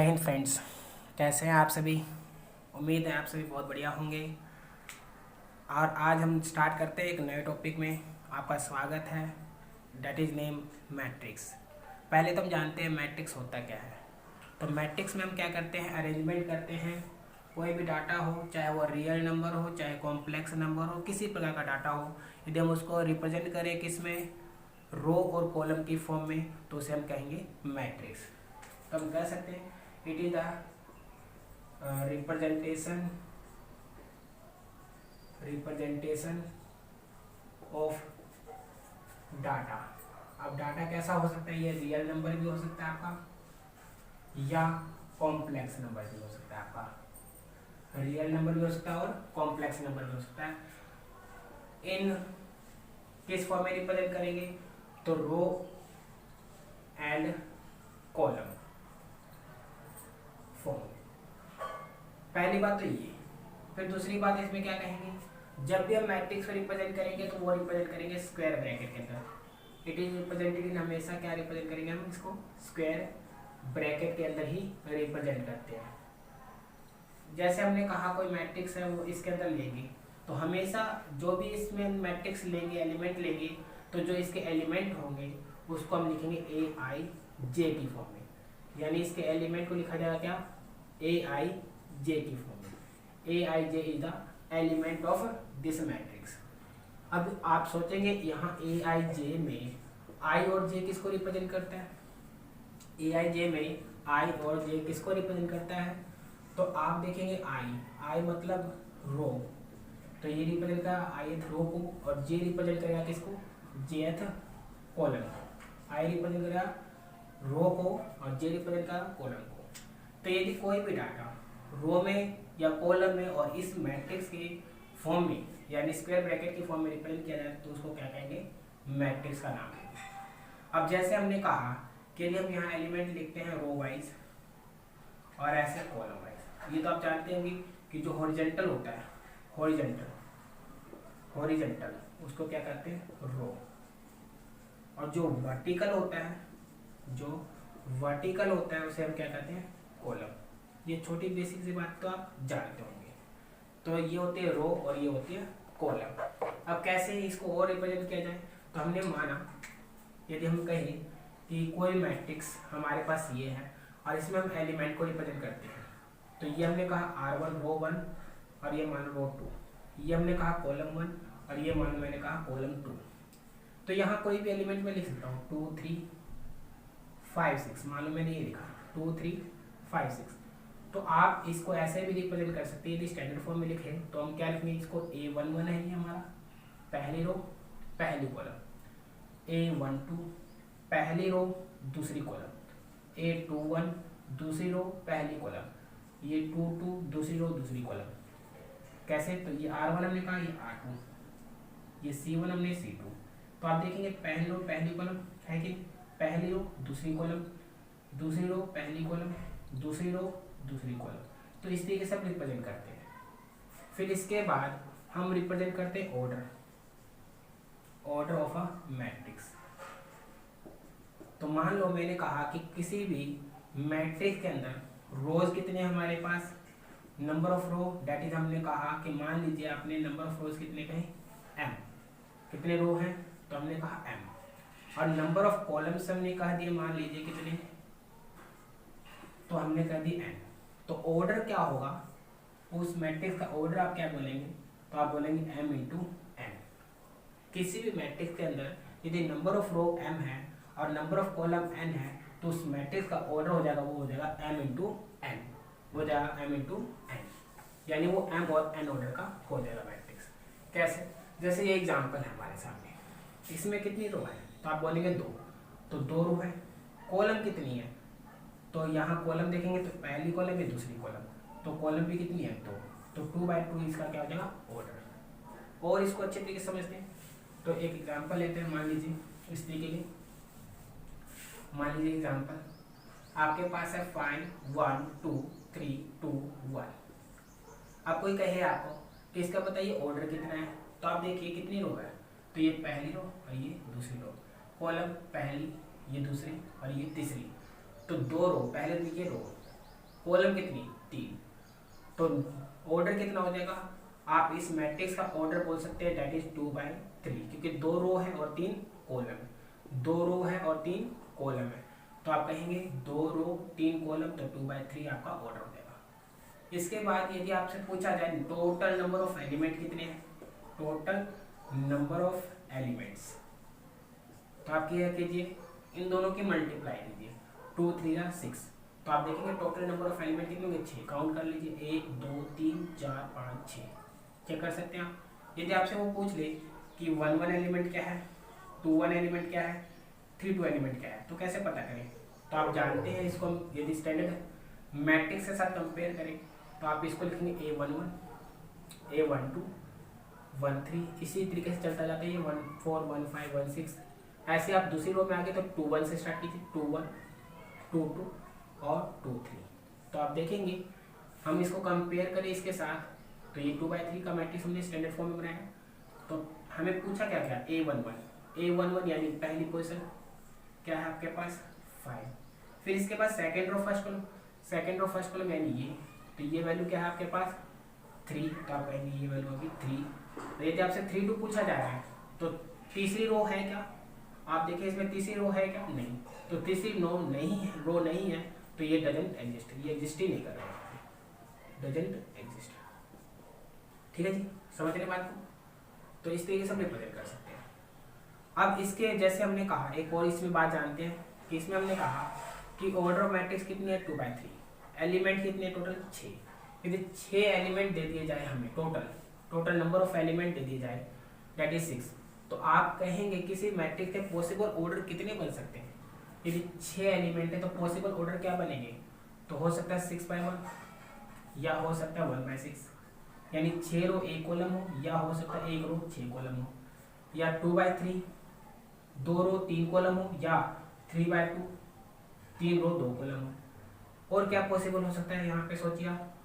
Hind friends, कैसे हैं आप सभी। उम्मीद है आप सभी बहुत बढ़िया होंगे। और आज हम स्टार्ट करते हैं एक नए टॉपिक में। आपका स्वागत है। That is name matrix. पहले तो हम जानते हैं मैट्रिक्स होता क्या है। तो मैट्रिक्स में हम क्या करते हैं, अरेंजमेंट करते हैं। कोई भी डाटा हो, चाहे वो रियल नंबर हो, चाहे कॉम्प्लेक्स नंबर हो, किसी प्रकार का डाटा हो, यदि हम उसको रिप्रेजेंट करें किस में, रो और कॉलम की फॉर्म में, तो उसे हम कहेंगे मैट्रिक्स। तो हम कह सकते हैं it is the representation of data. अब डाटा कैसा हो सकता है, ये रियल नंबर भी हो सकता है आपका, या कॉम्प्लेक्स नंबर भी हो सकता है आपका। रियल नंबर भी हो सकता है और कॉम्प्लेक्स नंबर भी हो सकता है। इन किस फॉर्म में रिप्रेजेंट करेंगे, तो रो एंड कॉलम फॉर्म। पहली बात तो ये। फिर दूसरी बात इसमें क्या कहेंगे, जब भी हम मैट्रिक्स को रिप्रेजेंट करेंगे तो वो रिप्रेजेंट करेंगे स्क्वायर ब्रैकेट के अंदर। इट इज रिप्रेजेंटेड इन, हमेशा क्या रिप्रेजेंट करेंगे हम इसको, स्क्वायर ब्रैकेट के अंदर ही रिप्रेजेंट करते हैं। जैसे हमने कहा कोई मैट्रिक्स है वो इसके अंदर लेंगे, तो हमेशा जो भी इसमें मैट्रिक्स लेंगे, एलिमेंट लेंगे, तो जो इसके एलिमेंट होंगे उसको हम लिखेंगे ए आई जे की फॉर्म में। यानी इसके एलिमेंट को लिखा जाएगा क्या, ए आई जे की फॉर्म में। A I J is the element of this matrix. अब आप सोचेंगे यहाँ ए आई जे में आई और जे किसको रिप्रेजेंट करता है, ए आई जे में आई और जे किसको रिप्रेजेंट करता है, तो आप देखेंगे आई मतलब रो, तो ये रिप्रेजेंट करेगा ith रो को, और जे रिप्रेजेंट करेगा किसको, jth कॉलम को। आई रिप्रेजेंट करेगा रो को और जे रिप्रेजेंट करेगा कॉलम को। तो यदि कोई भी डाटा रो में या कॉलम में और इस मैट्रिक्स के फॉर्म में, यानी स्क्वायर ब्रैकेट की फॉर्म में रिप्रेजेंट किया जाए, तो उसको क्या कहेंगे, मैट्रिक्स का नाम है। अब जैसे हमने कहा कि यदि हम यहाँ एलिमेंट लिखते हैं रो वाइज और ऐसे कॉलम वाइज, ये तो आप जानते होंगे कि जो हॉरिजॉन्टल होता है, हॉरिजॉन्टल उसको क्या कहते हैं, रो। और जो वर्टिकल होता है उसे हम क्या कहते हैं, कॉलम। ये छोटी बेसिक सी बात तो आप जानते होंगे। तो ये होती है रो और ये होती है कॉलम। अब कैसे इसको और रिप्रेजेंट किया जाए, तो हमने माना यदि हम कहें कि कोई मैट्रिक्स हमारे पास ये है और इसमें हम एलिमेंट को रिप्रेजेंट करते हैं, तो ये हमने कहा R1 रो 1 और ये मान रो 2, ये हमने कहा कॉलम 1 और ये मान मैंने कहा कॉलम 2। तो यहाँ कोई भी एलिमेंट में लिख सकता हूँ 2 3 5 6, मान लो मैंने ये लिखा 2 3 5 6। तो आप इसको ऐसे भी रिप्रेजेंट कर सकते हैं। यदि स्टैंडर्ड फॉर्म में लिखे तो हम क्या लिखेंगे, इसको A11 है ये हमारा पहली रो पहली कॉलम, A12 पहली रो दूसरी कॉलम, A21 दूसरी रो पहली कॉलम, ये 22 दूसरी रो दूसरी कॉलम। कैसे, तो ये R1 हमने कहा, ये R2, ये C1 हमने C2। तो आप देखेंगे पहली रो पहली कॉलम है कि पहली रो दूसरी कॉलम, दूसरी रो पहली कॉलम, दूसरी रो दूसरी कॉलम। तो इस तरीके से हम रिप्रेजेंट करते हैं। फिर इसके बाद हम रिप्रेजेंट करते हैं ऑर्डर ऑफ अ मैट्रिक्स। तो मान लो मैंने कहा कि किसी भी मैट्रिक्स के अंदर रोज कितने हमारे पास, number of row, that is हमने कहा कि मान लीजिए आपने नंबर ऑफ रोज कितने कहे, m, कितने रो हैं, तो हमने कहा m। और नंबर ऑफ कॉलम्स हमने कह दिए, मान लीजिए कितने, तो हमने कह दी n। तो ऑर्डर क्या होगा, उस मैट्रिक्स का ऑर्डर आप क्या बोलेंगे, तो आप बोलेंगे m इंटू n। किसी भी मैट्रिक्स के अंदर यदि नंबर ऑफ रो m है और नंबर ऑफ कॉलम n है, तो उस मैट्रिक्स का ऑर्डर हो जाएगा, वो हो जाएगा m इंटू n, हो जाएगा m इंटू n, यानी वो m और n ऑर्डर का हो जाएगा मैट्रिक्स। कैसे, जैसे ये एग्जांपल है हमारे सामने, इसमें कितनी रो है, तो आप बोलेंगे 2, तो 2 रो है। कॉलम कितनी है, तो यहाँ कॉलम देखेंगे तो पहली कॉलम है दूसरी कॉलम, तो कॉलम भी कितनी है, 2, तो 2/2 इसका क्या हो जाएगा, ऑर्डर। और इसको अच्छे तरीके से समझते हैं, तो एक एग्जांपल लेते हैं। मान लीजिए इस तरीके की, मान लीजिए एग्जांपल आपके पास है 5 1 2 3 2 1। अब कोई कहे आपको कि इसका बताइए ऑर्डर कितना है, तो आप देखिए कितनी रो है, तो ये पहली रो और ये दूसरी रो, कॉलम पहली, ये दूसरी और ये तीसरी। तो 2 रो, पहले तो ये रो कॉलम कितनी 3, तो ऑर्डर कितना हो जाएगा, आप इस मैट्रिक्स का ऑर्डर बोल सकते हैं दैट इज 2/3, क्योंकि 2 रो है और 3 कॉलम है, 2 रो है और 3 कॉलम है, तो आप कहेंगे 2 रो 3 कॉलम, तो 2/3 आपका ऑर्डर हो जाएगा। इसके बाद यदि आपसे पूछा जाए टोटल नंबर ऑफ एलिमेंट कितने हैं, टोटल नंबर ऑफ एलिमेंट्स, तो आप क्या कीजिए, इन दोनों की मल्टीप्लाई कीजिए, 2 3 या 6, तो आप देखेंगे टोटल नंबर ऑफ एलिमेंट कितने होंगे, 6, काउंट कर लीजिए, 1 2 3 4 5 6, चेक कर सकते हैं आप। यदि आपसे वो पूछ ले कि 1 1 एलिमेंट क्या है, 2 1 एलिमेंट क्या है, 3 2 एलिमेंट क्या है, तो कैसे पता करें, तो आप जानते हैं इसको हम यदि स्टैंडर्ड मैट्रिक्स के साथ कंपेयर करें तो आप इसको लिखेंगे A11 A12 13, इसी तरीके से चलता जाता है, ये 1 4 1 5 1 6, ऐसे आप दूसरी रो में आगे तो 2 1 से स्टार्ट कीजिए, 2 1 2 2 और 2 3, तो आप देखेंगे हम इसको कंपेयर करें इसके साथ, तो ये 2/3 का मैट्रिक्स हमने स्टैंडर्ड फॉर्म में बनाया, तो हमें पूछा क्या क्या, A11 यानी पहली पोजीशन क्या है आपके पास 5, फिर इसके बाद सेकंड रो फर्स्ट कॉलम यानी ये, तो ये वैल्यू क्या है आपके पास 3, तो आप कहेंगे ये वैल्यू होगी 3, तो यदि आपसे 3 2 पूछा जा रहा है तो तीसरी रो है क्या, आप देखिए इसमें तीसरी रो है क्या, नहीं, तो तीसरी रो नहीं है, तो ये डजंट एग्जिस्ट, ये एग्जिस्ट ही नहीं कर रहा है, डजंट एग्जिस्ट, ठीक है जी, समझ रहे बात को, तो इस तरीके से हम रिप्रेजेंट कर सकते हैं। अब इसके जैसे हमने कहा एक और इसमें बात जानते हैं कि इसमें हमने कहा कि ऑर्डर ऑफ मैट्रिक्स कितनी है 2/3, एलिमेंट कितने टोटल 6, यदि 6 एलिमेंट दे दिए जाए हमें, टोटल नंबर ऑफ एलिमेंट दे दिए जाए दैट इज 6, तो आप कहेंगे किसी मैट्रिक्स के पॉसिबल ऑर्डर कितने बन सकते हैं, यदि 6 एलिमेंट है तो पॉसिबल ऑर्डर क्या बनेंगे, तो हो सकता है 6/1 या हो सकता है 1/6, यानी 6 रो 1 कॉलम हो, या हो सकता है 1 रो 6 कॉलम हो, या 2/3 2 रो 3 कॉलम हो, या 3/2 3 रो 2 कॉलम हो, और क्या पॉसिबल हो सकता है यहाँ पे सोचिए आप,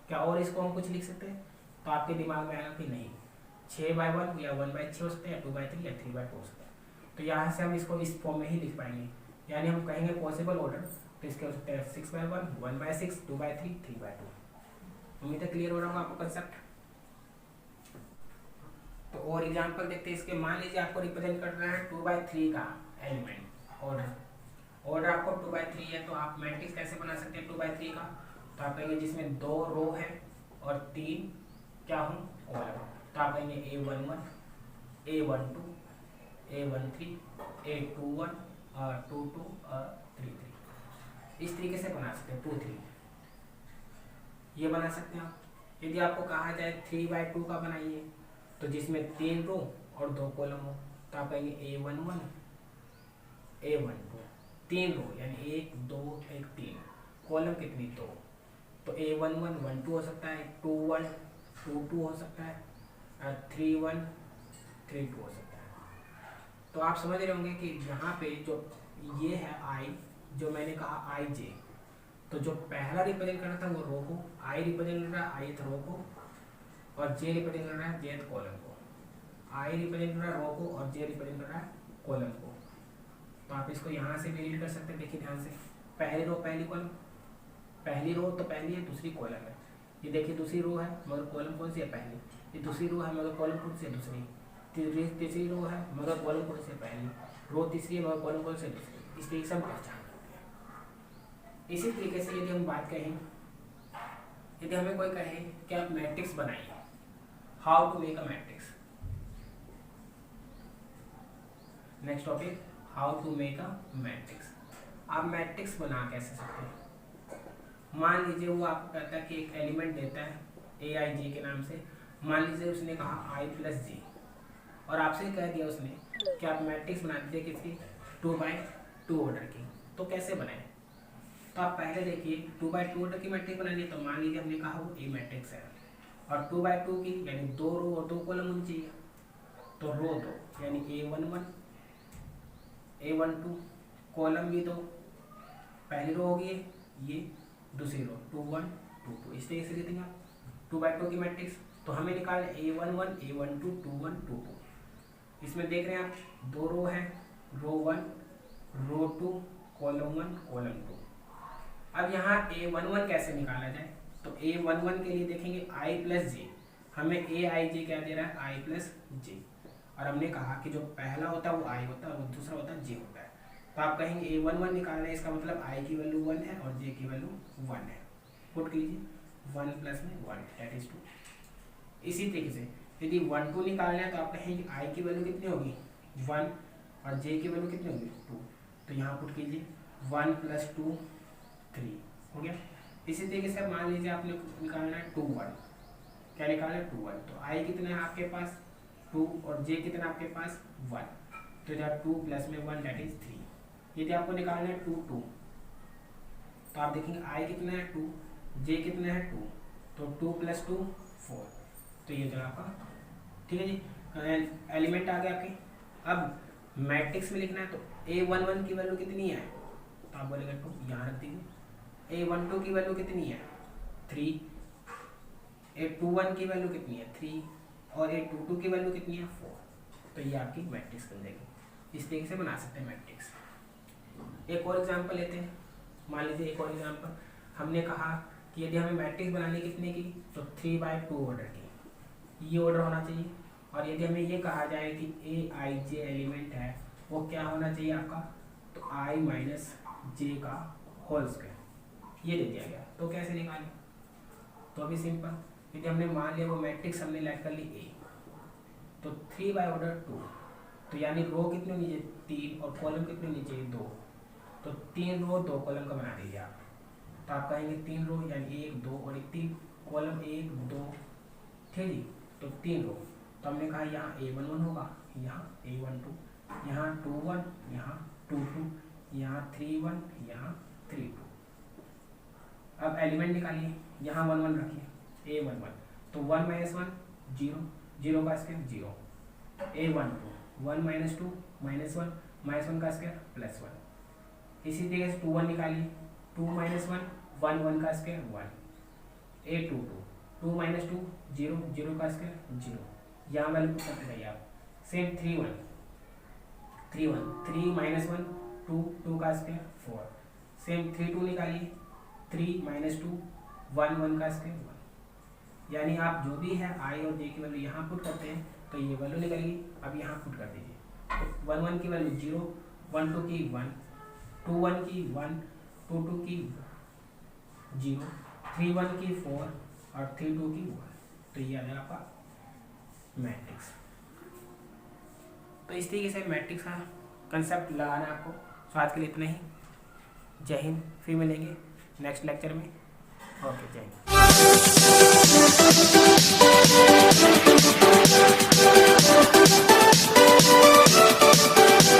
क्या और इसको हम कुछ लिख सकते हैं, तो आपके दिमाग में आएगा कि नहीं 6/1 या 1/6 हो सकता है, या 2/3 या 3/2 हो सकता है, तो यहाँ से हम इसको इस फॉर्म में ही लिख पाएंगे, यानी हम कहेंगे पॉसिबल ऑर्डर, तो इसके हो सकते हैं 6/1 1/6 2/3 3/2। उम्मीद है क्लियर हो रहा होगा आपको कंसेप्ट। तो और एग्जांपल देखते हैं इसके, मान लीजिए आपको रिप्रेजेंट करना है 2/3 का एलिमेंट ऑर्डर आपको 2/3 है, तो आप मैट्रिक्स कैसे बना सकते हैं 2/3 का, तो आप कहेंगे जिसमें 2 रो है और 3 क्या हो कॉलम, तो आप कहेंगे A11 A12 A13 A21 और 22 और 33, इस तरीके से बना सकते हैं 2 3, ये बना सकते हैं आप। यदि आपको कहा जाए 3/2 का बनाइए, तो जिसमें 3 रो और 2 कॉलम हो, तो आप कहेंगे A11 A12 3 रो यानी 1 2 1 3, कॉलम कितनी 2, तो A11 1 2 हो सकता है, 2 1 2 2 हो सकता है, और 3 1 3 2 हो सकता है। तो आप समझ रहे होंगे कि यहाँ पे जो ये है I, जो मैंने कहा IJ, तो जो पहला रिप्रेजेंट करना था वो रो को, I रिप्रेजेंट कर रहा है ith रो को, और J रिप्रेजेंट कर रहा है jth कॉलम को, I रिप्रेजेंट कर रहा है रो को और J रिप्रेजेंट कर रहा है कॉलम को। तो आप इसको यहाँ से भी रीड कर सकते हैं, देखिए ध्यान से, पहली रो पहली कॉलम, पहली रो तो पहली है दूसरी कॉलम है, ये देखिए दूसरी रो है मगर कॉलम कौन सी है पहली, ये दूसरी रो है मगर कॉलम कौन सी है दूसरी, तीसरी रो है मगर कॉलम कौन सी है पहली, रो तीसरी है मगर कॉलम कौन सी है दूसरी, इस तरीके से हम पहचान करते हैं। इसी तरीके से यदि हम बात कहें, यदि हमें कोई कहे कि आप मैट्रिक्स बनाइए, how to make a matrix, next topic how to make a matrix, आप मैट्रिक्स बना कैसे सकते हैं। मान लीजिए वो आपको कहता है कि एक एलिमेंट देता है AIJ के नाम से, मान लीजिए उसने कहा I + J, और आपसे कह दिया उसने कि आप मैट्रिक्स बना दीजिए किसकी 2/2 ऑर्डर की, तो कैसे बनाए, तो आप पहले देखिए 2/2 ऑर्डर की मैट्रिक्स बनानी है, तो मान लीजिए हमने कहा वो A मैट्रिक्स है, और 2/2 की यानी 2 रो और 2 कॉलम होनी चाहिए, तो रो 2 यानी A11 A12, कॉलम भी 2, पहली रो होगी ये, दूसरी रो 2 1 2 2, इस तरीके से लिखेंगे आप 2/2 की मैट्रिक्स। तो हमें निकाल A11 A12 2 1 2 2, इसमें देख रहे हैं आप 2 रो है, रो 1 रो 2 कॉलम 1 कॉलम 2, अब यहाँ A11 कैसे निकाला जाए, तो A11 के लिए देखेंगे i प्लस जे, हमें ए आई जे क्या दे रहा है, आई प्लस जे, और हमने कहा कि जो पहला होता है वो आई होता है और दूसरा होता है जे होता है। तो आप कहेंगे A11 निकालना है, इसका मतलब आई की वैल्यू 1 है और जे की वैल्यू 1 है। पुट कीजिए 1 प्लस में 1 दैट इज 2। इसी तरीके से यदि 1 2 निकालना है तो आप कहेंगे आई की वैल्यू कितनी होगी 1 और जे की वैल्यू कितनी होगी 2। तो यहाँ पुट कीजिए 1 प्लस 2 3 हो गया। इसी तरीके से मान लीजिए आपने निकालना है 2 1, क्या निकालना है 2 1, तो आई कितना है आपके पास 2 और जे कितना आपके पास 1, तो इधर 2 प्लस में 1 दैट इज 3। यदि आपको निकालना है 2 2, तो आप देखेंगे आई कितना है 2, जे कितना है 2, तो 2 प्लस 2 4, तो ये जो आपका ठीक है जी एलिमेंट आ गया आपके। अब मैट्रिक्स में लिखना है तो A11 की वैल्यू कितनी है, तो आप बोलेंगे 2, यहाँ रख दीजिए। A12 की वैल्यू कितनी है 3, A21 की वैल्यू कितनी है 3 और A22 की वैल्यू कितनी है 4, तो ये आपकी मैट्रिक्स बन जाएगी। इस तरीके से बना सकते हैं मैट्रिक्स। एक और एग्जांपल लेते हैं, मान लीजिए एक और एग्जांपल, हमने कहा कि यदि हमें मैट्रिक्स बनानी कितने की, तो 3/2 ऑर्डर की, ये ऑर्डर होना चाहिए। और यदि हमें ये कहा जाए कि ए आई जे एलिमेंट है वो क्या होना चाहिए आपका, तो आई माइनस जे का होल स्क्वायर, ये दे दिया गया। तो कैसे निकालें, तो अभी सिंपल, यदि हमने मान लिया वो मैट्रिक्स हमने लाइट कर ली ए, तो 3/2, तो यानी रो कितने नीचे 3 और कॉलम कितने नीचे 2, तो 3 रो 2 कॉलम का बना दीजिए आप। तो आप कहेंगे 3 रो यानी 1 2 और 3 कॉलम 1 2, ठीक है जी, तो 3 रो। तो हमने कहा यहाँ A11 होगा, यहाँ A12, यहाँ 2 1, यहाँ 2 2, यहाँ 3 1, यहाँ 3 2। अब एलिमेंट निकालिए, यहाँ 1 1 रखिए A11, तो 1 माइनस 1 0, 0 का square 0, A12 1 minus 2 minus 1, minus 1 का स्क्वायर प्लस 1। इसी तरीके से 2 1 निकालिए, 2 माइनस 1 1 1 का स्क्वायर 1, A22 2 माइनस 2 0, 0 का स्क्वायर 0, यहाँ वैल्यू पुट करते जाइए आप। सेम 3 1 3 माइनस 1 2, 2 का स्क्वायर 4, सेम 3 2 निकालिए, 3 माइनस 2 1 1 का स्क्वायर 1। यानी आप जो भी है आई और जे की वैल्यू यहाँ पुट करते हैं तो ये वैल्यू निकलेगी। अब यहाँ पुट कर दीजिए, तो 1 1 की वैल्यू 0, 1 2 की 1, 2 1 की 1, 2 2 की 0, 3 1 की 4 और 3 2 की 1, तो ये आ जाएगा आपका मैट्रिक्स। तो इस तरीके से मैट्रिक्स का कंसेप्ट लगाना है आपको। तो आज के लिए इतना ही। जय हिंद, फिर मिलेंगे नेक्स्ट लेक्चर में। ओके, जय हिंद।